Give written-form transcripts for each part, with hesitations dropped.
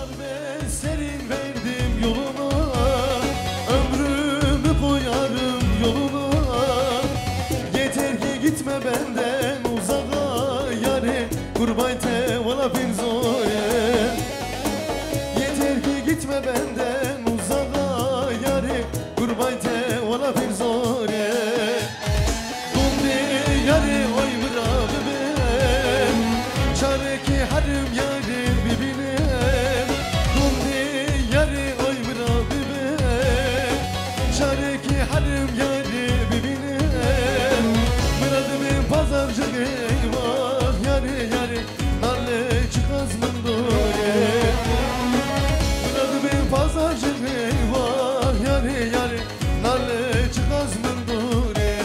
Yar ben senin verdim yoluna, ömrümü koyarım yoluna. Yeter ki gitme benden uzağa yare, kurban te valla bir zore. Yeter ki gitme benden uzağa yare, kurban te valla bir zore. Dumdi yare oy mırabim, çare ki harim yare bibinem. Dumdi yare oy mırabim, çare ki harim yare bibinem. Mıradım pazarcı eyvah yare yare, narle çıkaz mındore. Mıradım pazarcı eyvah yare yare, narle çıkaz mındore.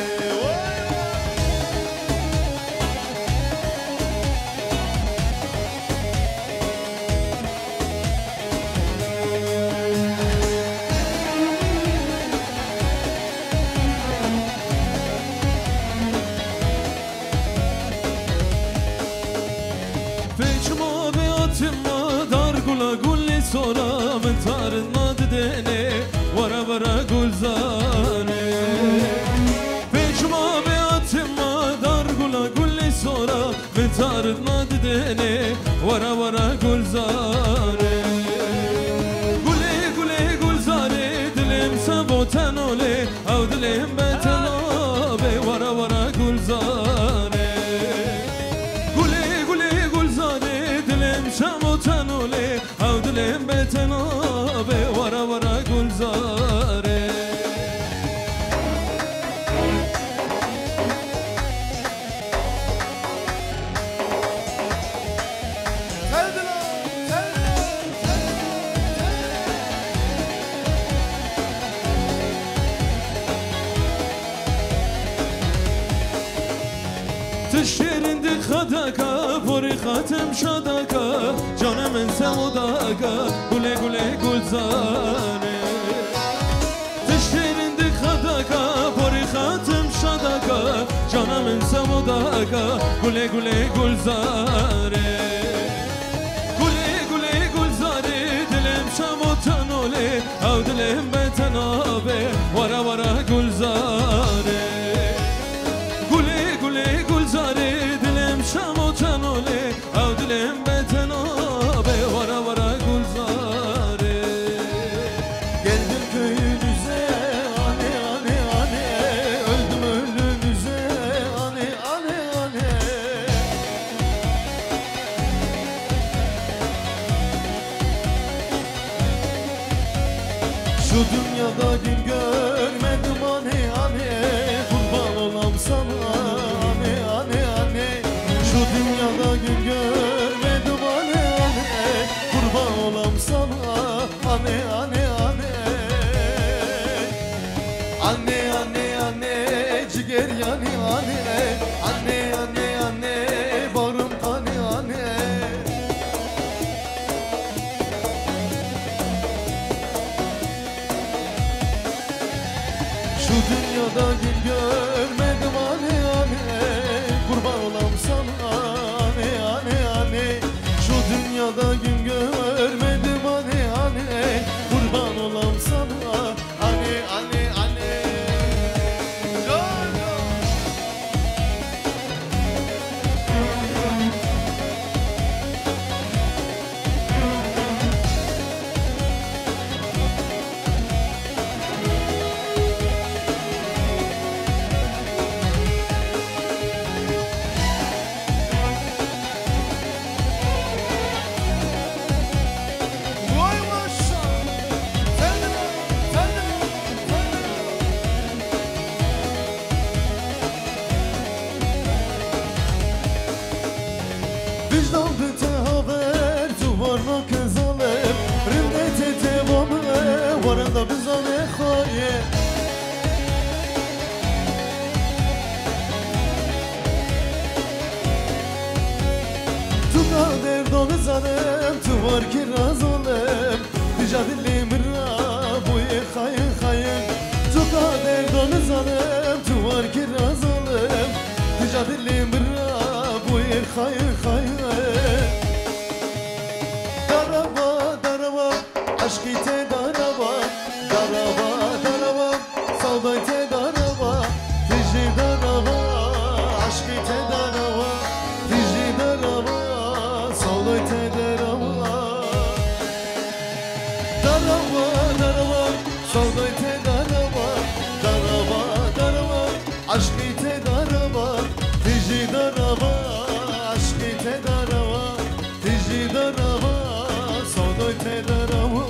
Feçma ve atma dar gula gulli sonra mentarın adı dene vara vara gulzane. Feçma ve atma dar gula gulli sonra mentarın adı dene vara vara gulzane. Gule gule gulzane dilim sabotan ole av dilim beten abe vara vara gulzane. Şamotan ole avdilem beten abe vara vara gulzare. تشيرند خداكا بوري خاتم شداكا جانا من سموداكا قولي قولي قلزاني. تشيرند خداكا بوري خاتم شداكا جانا من سموداكا قولي قولي قلزاني. قولي قولي قلزاني دلم شموتان اولي او دلم بتنابي ورا ورا قلزاني. Gulzare dilim şamotan ole av dilim beten abe vara vara gulzare. Geldim köyünüze ane ane ane, öldüm ölümüze ane ane ane. Şu dünyada gün görmedim ane ane, kurban olam sana ane ane ane. Şu dünyada gün görmedim ane ane, kurban olam sana ane ane ane. Anne anne anne ciger yani anne, anne anne anne bağrım tane anne. Şu dünyada gün görmedim anne anne, kurban olam sana anne anne anne. Şu dünyada gün görmedim anne anne, kurban olam sana anne anne anne. Vicdan bete haber tuvarla kezalem, rindete devamı varanda bizane haye. Tu kader donu zanem tuvar kiraz olem, dijadilli mirra buye khayın khayın. Tu kader donu zanem tuvar kiraz olem, dijadilli mirra buye khayın khayın. Daraba عشقی ته داروا داروا داروا سودای ته داروا تیجی داروا عشقی ته داروا تیجی داروا سودای ته داروا داروا داروا سودای ته داروا داروا داروا عشقی ته داروا تیجی داروا عشقی ته داروا تیجی داروا سودای ته داروا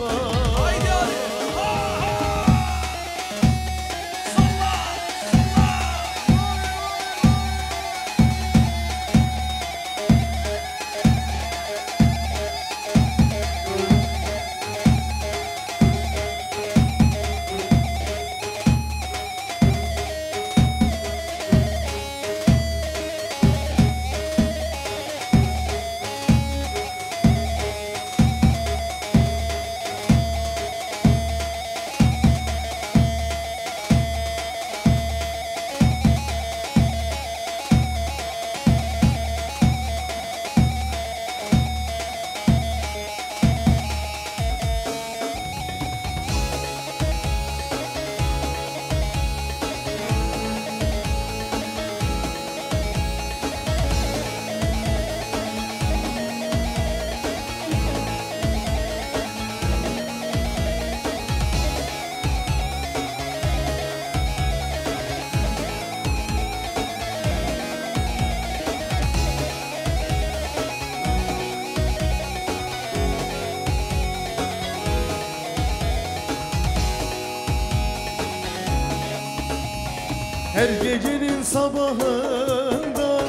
Her gecenin sabahında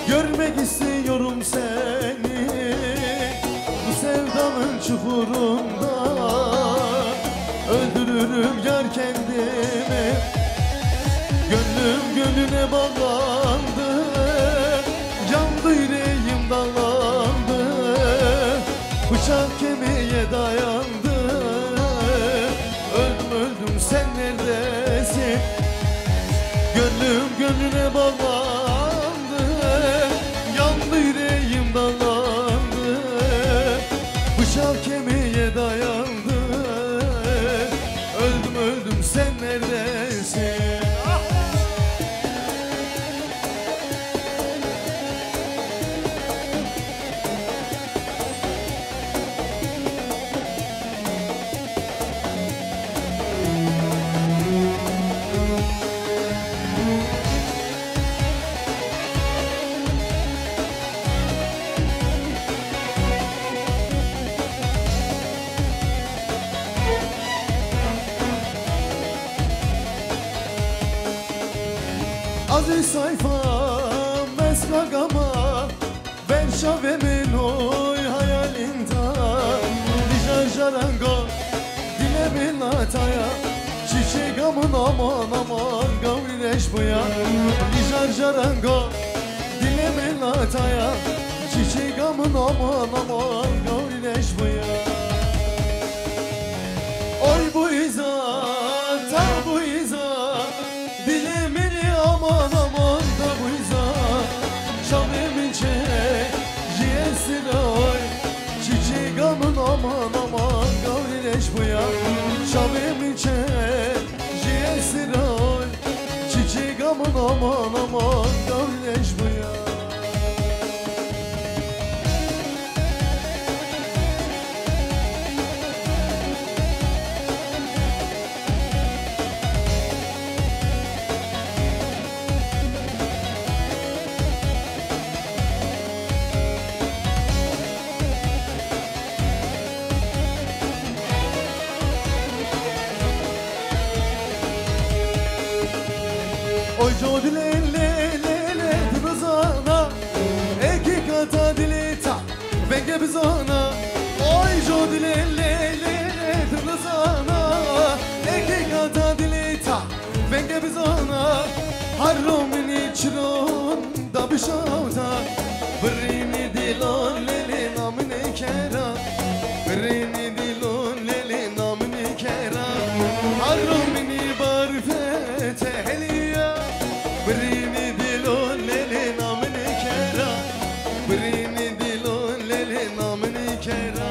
görmek istiyorum seni. Bu sevdanın çukurunda öldürürüm yar kendimi. Gönlüm gönlüne bağlandı, yandı yüreğim dallandı. Bıçak kemiğe dayandı, öldüm öldüm sen neredesin? Gönlüm gönlüne bağlandı, yandı yüreğim dallandı. Bıçak kemiğe dayandı, öldüm öldüm sen neredesin? Aziz sayfam meslagama ver şavemin oy hayalinta. Dijan jarango dilemin ataya çiçeğamın aman aman gavrileş bu ya. Dijan jarango dilemin ataya çiçeğamın aman aman gavrileş bu ya. Oy bu izan ta bu izan dilemini aman aman da bu izan. Şavemin çiçeği oy çiçeğamın aman aman gavrileş bu ya. Şavemin çiçeği oy çiçeğamın aman aman gavrileş bu ya. Oy jodi le le le le dibizana eki kata dilita venge bizana. Oy jodi le le le le dibizana eki kata dilita venge bizana. Harromini çiron da bişavta brini dilon lele namine kera brini dilon lele namine kera. Harromini barfete heliya brini dilon lele namine kera brini dilon lele namine kera.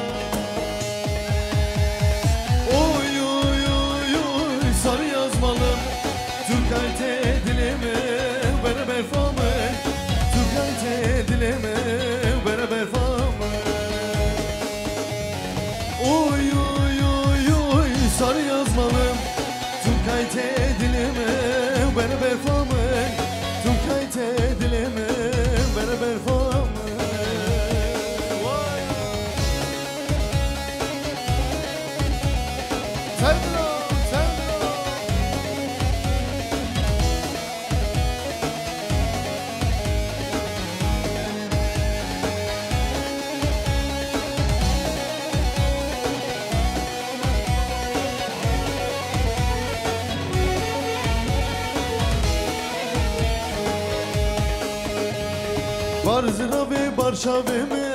Barzıra ve barşavime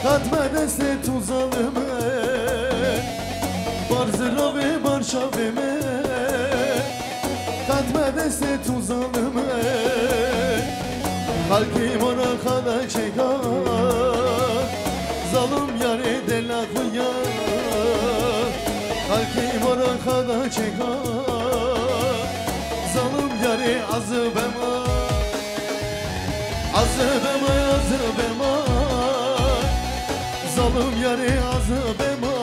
Katme deste tu zalime Barzıra ve barşavime Katme deste tu zalime Kalkim ona kada çekar Zalım yare delakuya Kalkim ona kada çekar Zalım yare azıbema Azıbema azıbema Zalım yare azıbema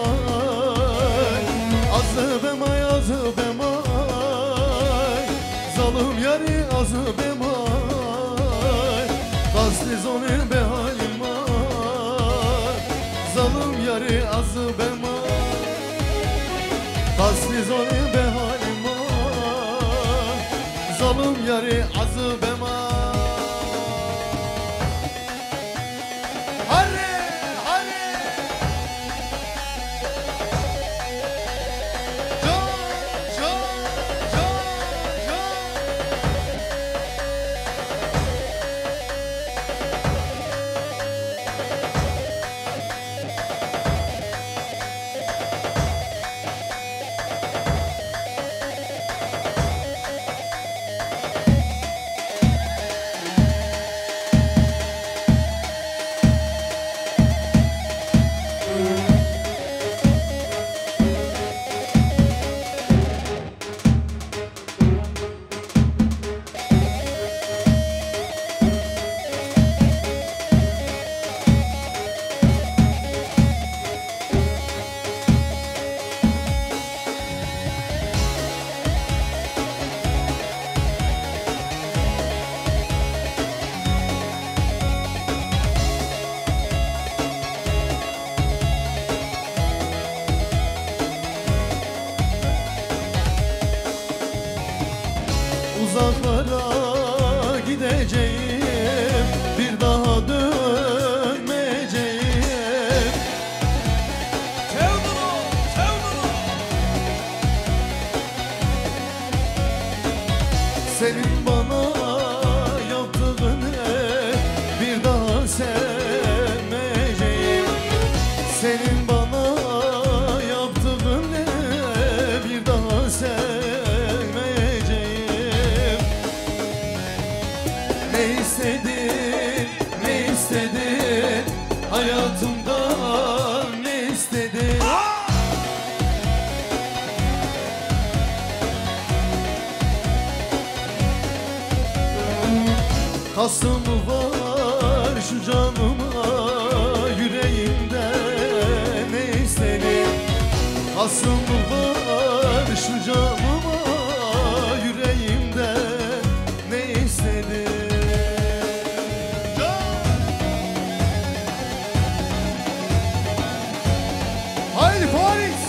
Azıbema azıbema Zalım yare azıbema Kasli zonin behalim var Zalım yare azıbema Kasli zonin behalim var Zalım yare azıbema Uzaklara gideceğim Bir daha dönmeyeceğim Sevdalo, sevdalo. Senin bana yaptığını Bir daha sevmeyeceğim Senin bana yaptığını Bir daha sevmeyeceğim Ne istedin, ne istedin Hayatımdan ne istedin Kastım var şu canıma Yüreğimde ne istedin Kastım var şu canıma Yüreğimde ne istedin Haydi Paris!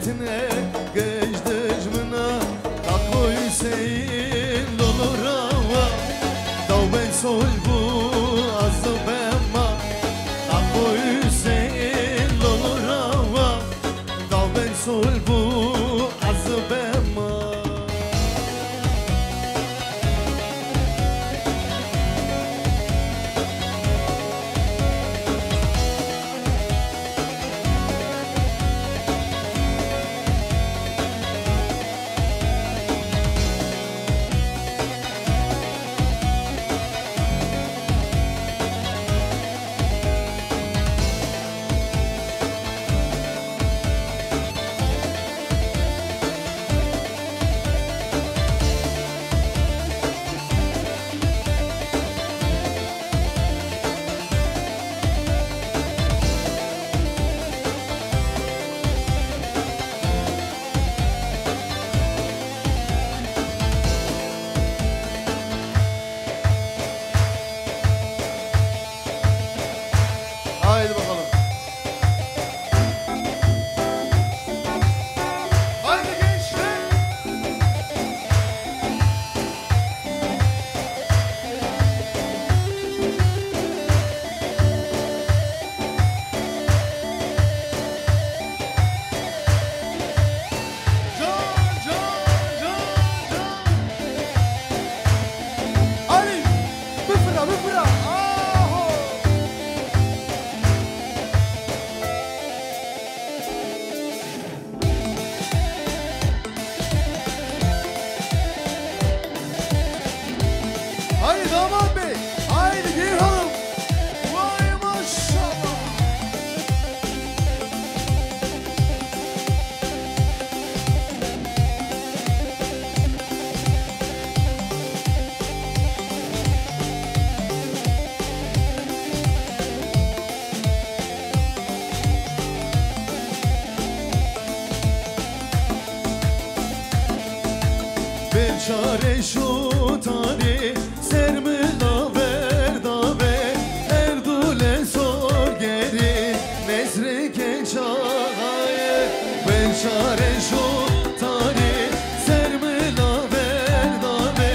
Hasretine geçtiş mına Kako Hüseyin dolu rava Dav ben sol bu azı bema Kako Hüseyin dolu rava Dav ben sol bu azı bema Haydi bakalım. Haydi gençler. Ali, bıfıra bıfıra. Aho. Haydi damat bey, haydi gir hanım. Vay maşallah. Bir çare şu tari sermila verda be Erdule sor geri nezrike çaye Bir çare şu tari sermila verda be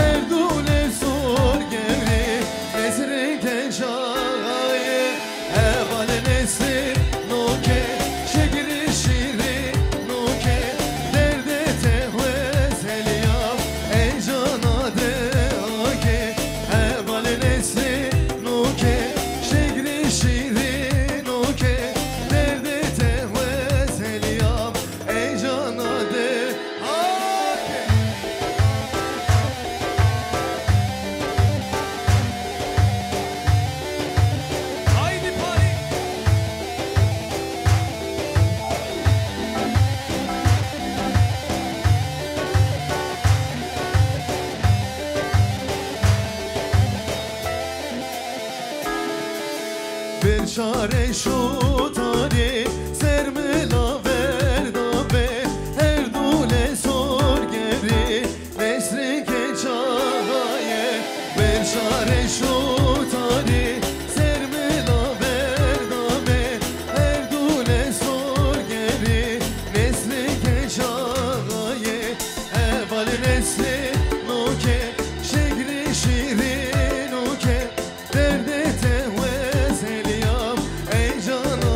Erdule sor geri nezrike çaye Evale nesri noke şegri şiri noke derde tehvez heliyam ey cana de ake Evale nesri noke şegri şiri noke derde tehvez heliyam ey cana de ake Haydi Paris. Bir çare şu tari sermila verda be Erdule sor geri nesrike çaye Bir çare şu tari sermila verda be Erdule sor geri nesrike çaye Evali nesri noke şegri şirin noke derde tehvez heliyam ey cana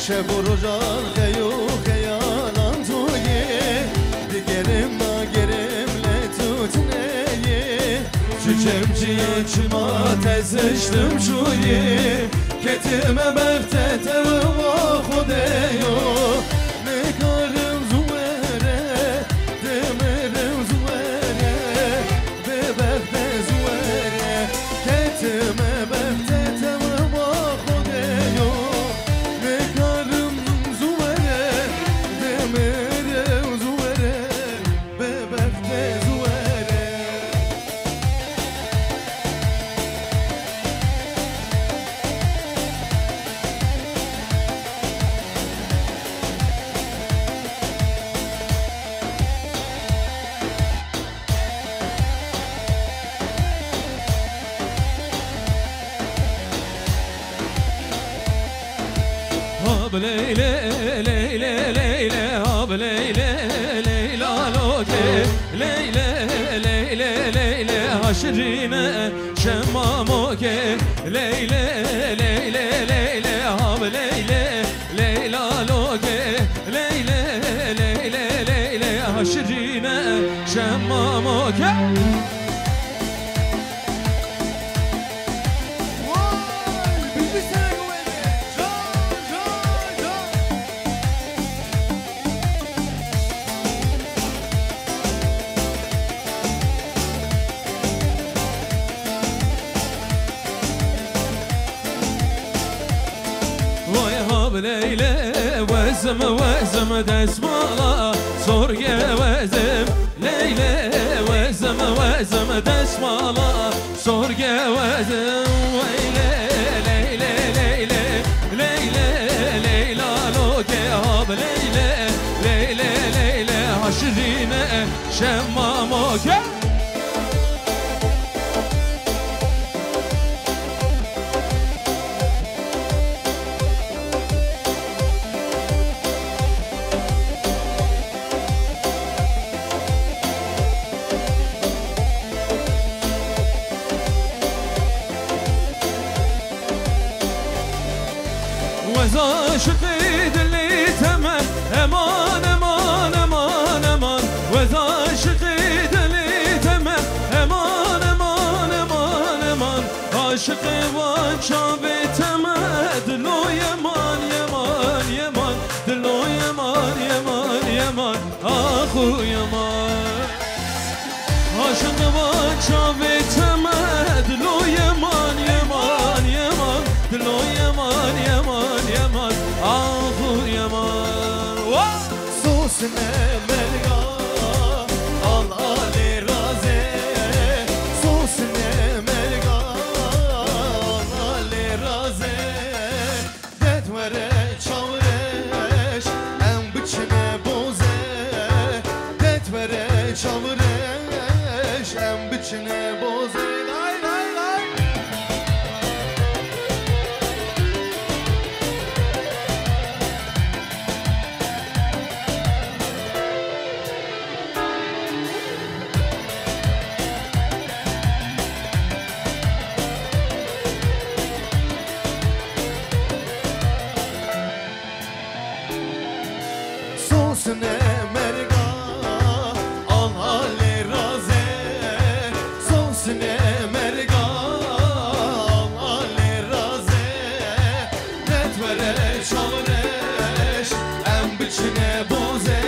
شب و روزان خیو خیالان تویی دیگرم نگرم لتوتنیی چمچیه چما تزشتم شویی کتime بختته و خودیو نکارم زوره دمرم زوره به بخت زوره کتime بختته و خودیو نکارم زوره دمرم زوره به بخت زوره هاب ليلى ليلى ليلى هاب ليلى ليلى لوكي ليلى ليلى ليلى هاشرينا شماموكي ليلى ليلى ليلى هاب ليلى ليلى لوكي ليلى ليلى ليلى هاشرينا شماموكي ليلى وزم وزم دسمالا سوريا وزم ليلى وزم وزم دسمالا سوريا وزم ويلى ليلى ليلى ليلى ليلى لوكي هاب ليلى ليلى ليلى عشرين شماموك وزاشقي دلي تمن امان امان امان امان وزاشقي دلي تمن امان امان امان امان عاشقي وانشابي تمن دلو يمان يمان يمان دلو يمان يمان يمان اخو يمان عاشقي وانشابي تمن دلو يمان يمان يمان دلو يمان يمان يمان آخو يمان سوسنه ملگا آل آلی رازه سوسنه ملگا آل آلی رازه دتوره چاورش ام بچنه بوزه دتوره چاورش ام بچنه بوزه لای لای لای سوسنه مرگا آل آلی رازه سوسنه مرگا آل آلی رازه نتوره چاورش ام بچنه بوزه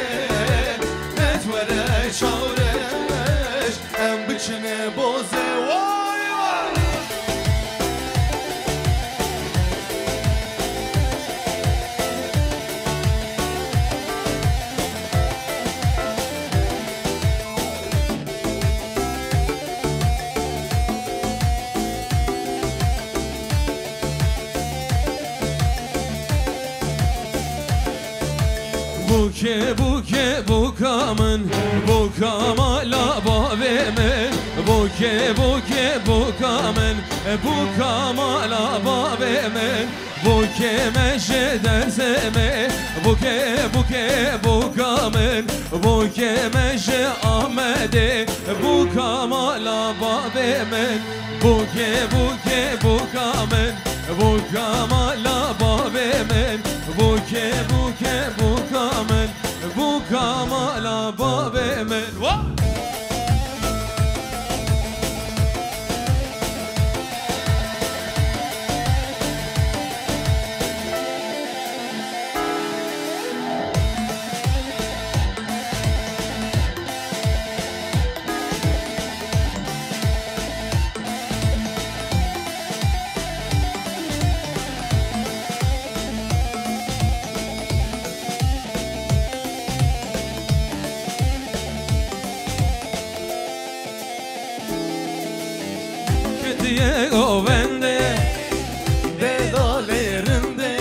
نتوره چاورش ام بچنه بوزه وای وای بوكي بوكي بوكا من بوكا مالا بابي من بوكي بوكي بوكا من بوكا مالا بابي من بوكي مشي درسمي بوكي بوكي بوكا من بوكي مشي آمدي بوكا مالا بابي من بوكي بوكي بوكا من بوكا مالا بابي من بوكي به من Diego vende Delalerinde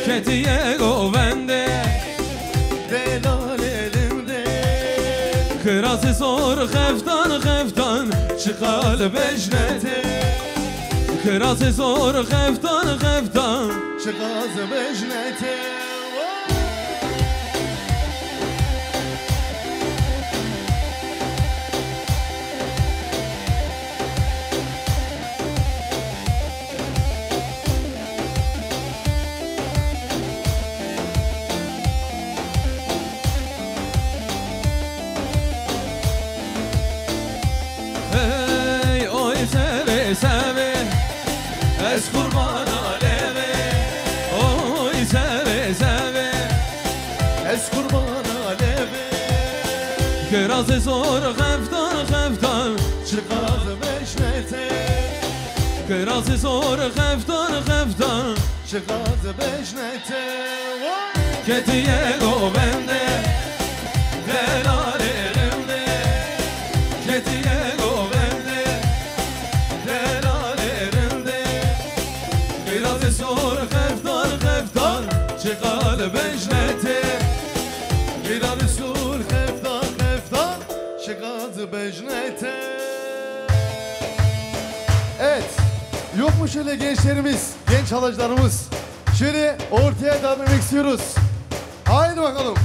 Che Diego vende Delalerinde Kırası sor xeftan xeftan Çıkal beşneti Kırası sor xeftan xeftan Çıkaz bejnete Hey oy seve seve Es kurban aleve Oy seve seve Ez kurban aleve Kırası sor xeftan xeftan Çıkaz bejnete Kırası sor xeftan xeftan Çıkaz bejnete Che Diego vende Delalerimde Che Diego vende Delalerimde Biraz sor xeftan xeftan Çıkal beşnete Biraz sur heftan heftan Çıkaz bejnete Evet yok mu şöyle gençlerimiz, genç halacılarımız şöyle ortaya dalmak istiyoruz. Haydi bakalım.